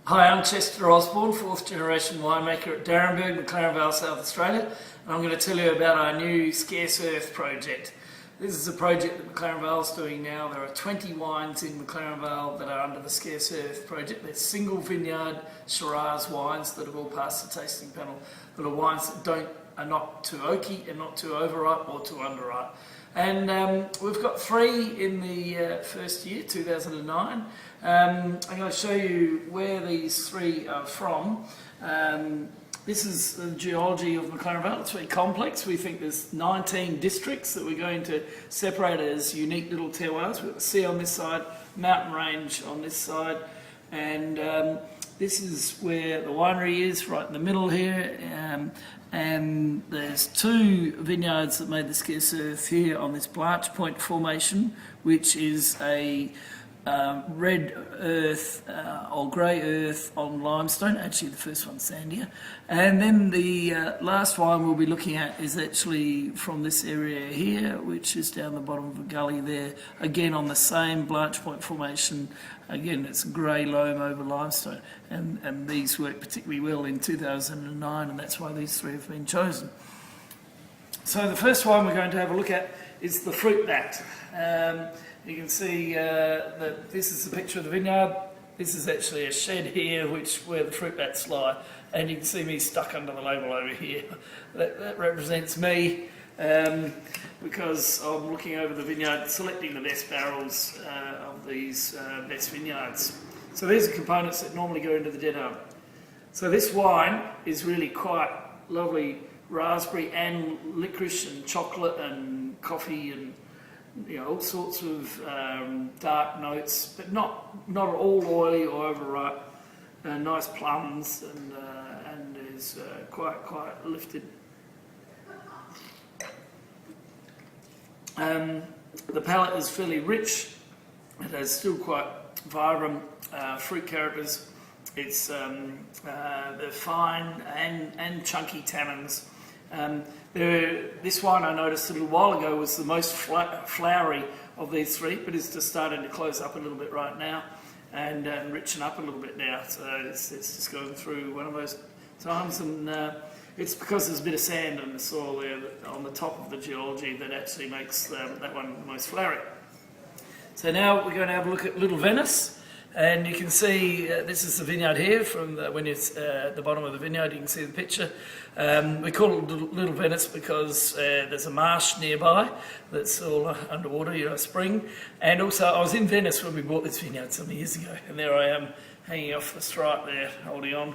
Hi, I'm Chester Osborne, fourth generation winemaker at Darrenburg, McLaren Vale, South Australia, and I'm going to tell you about our new Scarce Earth project. This is a project that McLaren Vale is doing now. There are 20 wines in McLaren Vale that are under the Scarce Earth project. They're single vineyard Shiraz wines that have all passed the tasting panel, that are wines that are not too oaky and not too overripe or too underripe. And we've got 3 in the first year, 2009. I'm going to show you where these 3 are from. This is the geology of McLaren Vale. It's very complex. We think there's 19 districts that we're going to separate as unique little terroirs. We've got the sea on this side, mountain range on this side, and this is where the winery is, right in the middle here. And there's 2 vineyards that made the Scarce Earth here on this Blanche Point formation, which is a red earth or grey earth on limestone. Actually, the first one's sandier. And then the last one we'll be looking at is actually from this area here, which is down the bottom of a gully there, again on the same Blanche Point formation. Again, it's grey loam over limestone, and these work particularly well in 2009, and that's why these 3 have been chosen. So the first one we're going to have a look at is the fruit bat. You can see that this is a picture of the vineyard. This is actually a shed here where the fruit bats lie, and you can see me stuck under the label over here. That represents me because I'm looking over the vineyard, selecting the best barrels of these best vineyards. So these are components that normally go into the dead arm. So this wine is really quite lovely raspberry and licorice and chocolate and coffee and all sorts of dark notes, but not all oily or overripe. Nice plums and is quite lifted. The palate is fairly rich. It has still quite vibrant fruit characters. It's they're fine and chunky tannins. This wine I noticed a little while ago was the most flowery of these 3, but it's just starting to close up a little bit right now and richen up a little bit now. So it's just going through one of those times, and it's because there's a bit of sand in the soil there on the top of the geology that actually makes that one most flowery. So now we're going to have a look at Little Venice. And you can see this is the vineyard here. When it's at the bottom of the vineyard, you can see the picture. We call it Little Venice because there's a marsh nearby that's all underwater, a spring. And also, I was in Venice when we bought this vineyard some years ago, and there I am hanging off the stripe there, holding on.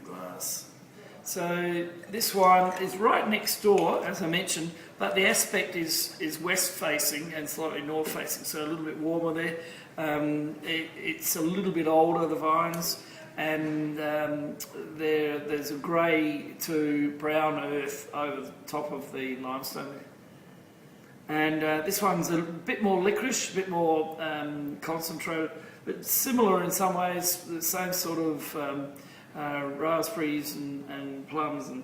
Glass. So this wine is right next door, as I mentioned, but the aspect is west facing and slightly north facing, so a little bit warmer there. It's a little bit older, the vines, and there's a grey to brown earth over the top of the limestone. And this one's a bit more licorice, a bit more concentrated, but similar in some ways, the same sort of raspberries and plums and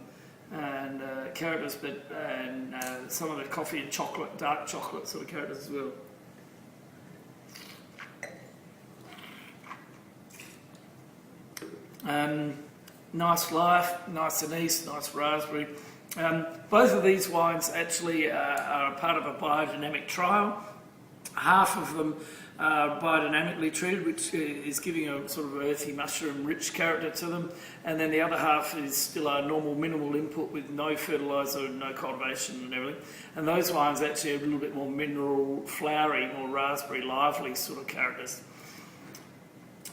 characters, and some of the coffee and chocolate, dark chocolate sort of characters as well. Nice life, nice anise, nice raspberry. Both of these wines actually are part of a biodynamic trial. Half of them are biodynamically treated, which is giving a sort of earthy mushroom rich character to them, and then the other half is still a normal minimal input with no fertiliser, no cultivation and everything. And those wines actually have a little bit more mineral, flowery, more raspberry, lively sort of characters.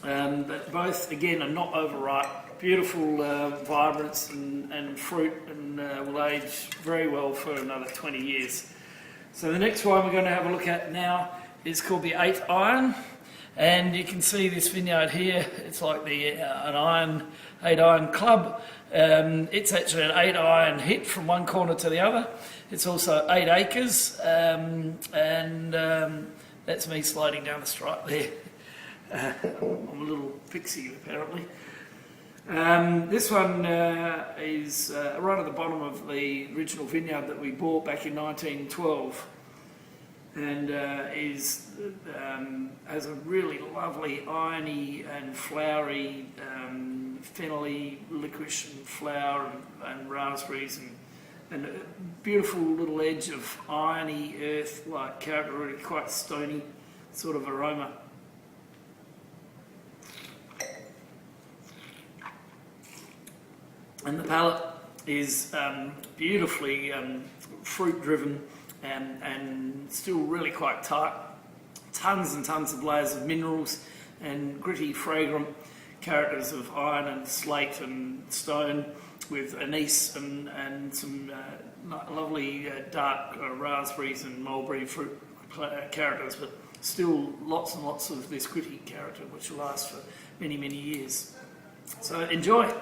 But both again are not overripe, beautiful vibrance and fruit, and will age very well for another 20 years. So the next one we're going to have a look at now is called the 8 Iron, and you can see this vineyard here. It's like an 8 Iron club. It's actually an 8 Iron hit from one corner to the other. It's also 8 acres, and that's me sliding down the stripe there. I'm a little pixie apparently. This one is right at the bottom of the original vineyard that we bought back in 1912. and has a really lovely irony and flowery, fennelly licorice and flower and raspberries and a beautiful little edge of irony earth like character, really quite stony sort of aroma. And the palate is beautifully fruit driven and still really quite tight. Tons and tons of layers of minerals and gritty, fragrant characters of iron and slate and stone with anise and some lovely dark raspberries and mulberry fruit characters, but still lots and lots of this gritty character which will last for many, many years. So enjoy!